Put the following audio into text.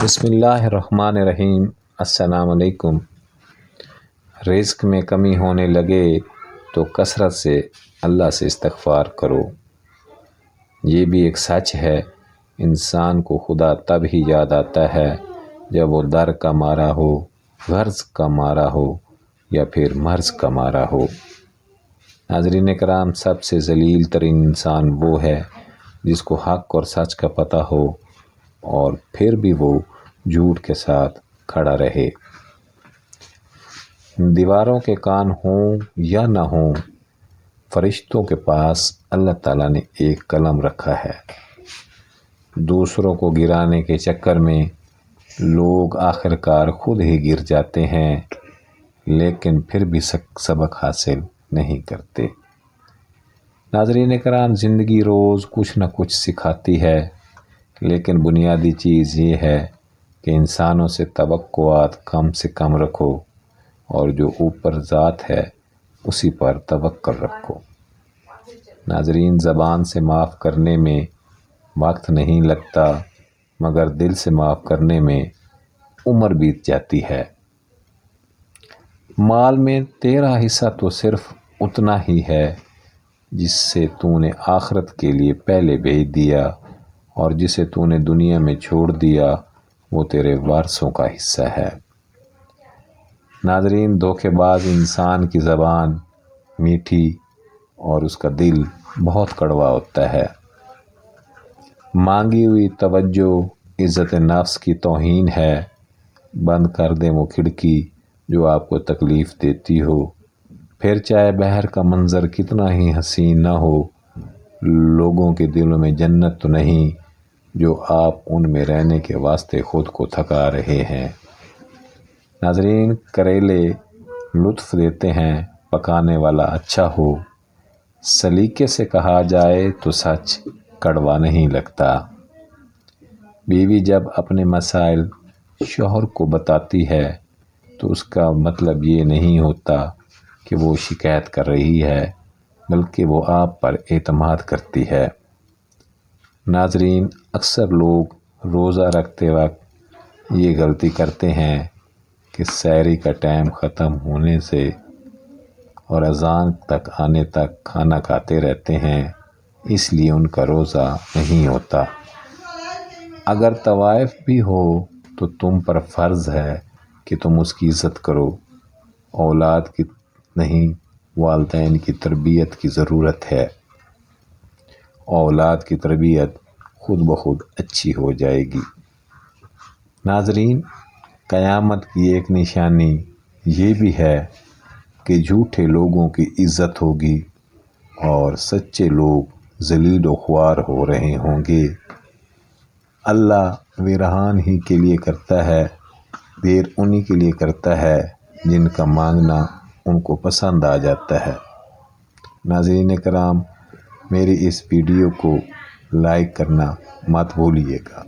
بسم اللہ الرحمن الرحیم۔ السلام علیکم۔ رزق میں کمی ہونے لگے تو کثرت سے اللہ سے استغفار کرو۔ یہ بھی ایک سچ ہے، انسان کو خدا تب ہی یاد آتا ہے جب وہ در کا مارا ہو، غرض کا مارا ہو یا پھر مرض کا مارا ہو۔ ناظرین کرام، سب سے ذلیل ترین انسان وہ ہے جس کو حق اور سچ کا پتہ ہو اور پھر بھی وہ جھوٹ کے ساتھ کھڑا رہے۔ دیواروں کے کان ہوں یا نہ ہوں، فرشتوں کے پاس اللہ تعالیٰ نے ایک قلم رکھا ہے۔ دوسروں کو گرانے کے چکر میں لوگ آخرکار خود ہی گر جاتے ہیں، لیکن پھر بھی سبق حاصل نہیں کرتے۔ ناظرین کرام، زندگی روز کچھ نہ کچھ سکھاتی ہے، لیکن بنیادی چیز یہ ہے کہ انسانوں سے توقعات کم سے کم رکھو اور جو اوپر ذات ہے اسی پر توکل رکھو۔ ناظرین، زبان سے معاف کرنے میں وقت نہیں لگتا، مگر دل سے معاف کرنے میں عمر بیت جاتی ہے۔ مال میں تیرا حصہ تو صرف اتنا ہی ہے جس سے تو نے آخرت کے لیے پہلے بھیج دیا، اور جسے تو نے دنیا میں چھوڑ دیا وہ تیرے وارثوں کا حصہ ہے۔ ناظرین، دھوکے باز انسان کی زبان میٹھی اور اس کا دل بہت کڑوا ہوتا ہے۔ مانگی ہوئی توجہ عزت نفس کی توہین ہے۔ بند کر دیں وہ کھڑکی جو آپ کو تکلیف دیتی ہو، پھر چاہے بہر کا منظر کتنا ہی حسین نہ ہو، لوگوں کے دلوں میں جنت تو نہیں جو آپ ان میں رہنے کے واسطے خود کو تھکا رہے ہیں۔ ناظرین، کریلے لطف دیتے ہیں پکانے والا اچھا ہو، سلیقے سے کہا جائے تو سچ کڑوا نہیں لگتا۔ بیوی جب اپنے مسائل شوہر کو بتاتی ہے تو اس کا مطلب یہ نہیں ہوتا کہ وہ شکایت کر رہی ہے، بلکہ وہ آپ پر اعتماد کرتی ہے۔ ناظرین، اکثر لوگ روزہ رکھتے وقت یہ غلطی کرتے ہیں کہ سحری کا ٹائم ختم ہونے سے اور اذان تک آنے تک کھانا کھاتے رہتے ہیں، اس لیے ان کا روزہ نہیں ہوتا۔ اگر طوائف بھی ہو تو تم پر فرض ہے کہ تم اس کی عزت کرو۔ اولاد کی نہیں، والدین کی تربیت کی ضرورت ہے۔ اولاد کی تربیت خود بخود اچھی ہو جائے گی۔ ناظرین، قیامت کی ایک نشانی یہ بھی ہے کہ جھوٹے لوگوں کی عزت ہوگی اور سچے لوگ ذلیل و خوار ہو رہے ہوں گے۔ اللہ ویران ہی کے لیے کرتا ہے، دیر انہی کے لیے کرتا ہے جن کا مانگنا ان کو پسند آ جاتا ہے۔ ناظرین کرام، میری اس ویڈیو کو لائک کرنا مت بھولیے گا۔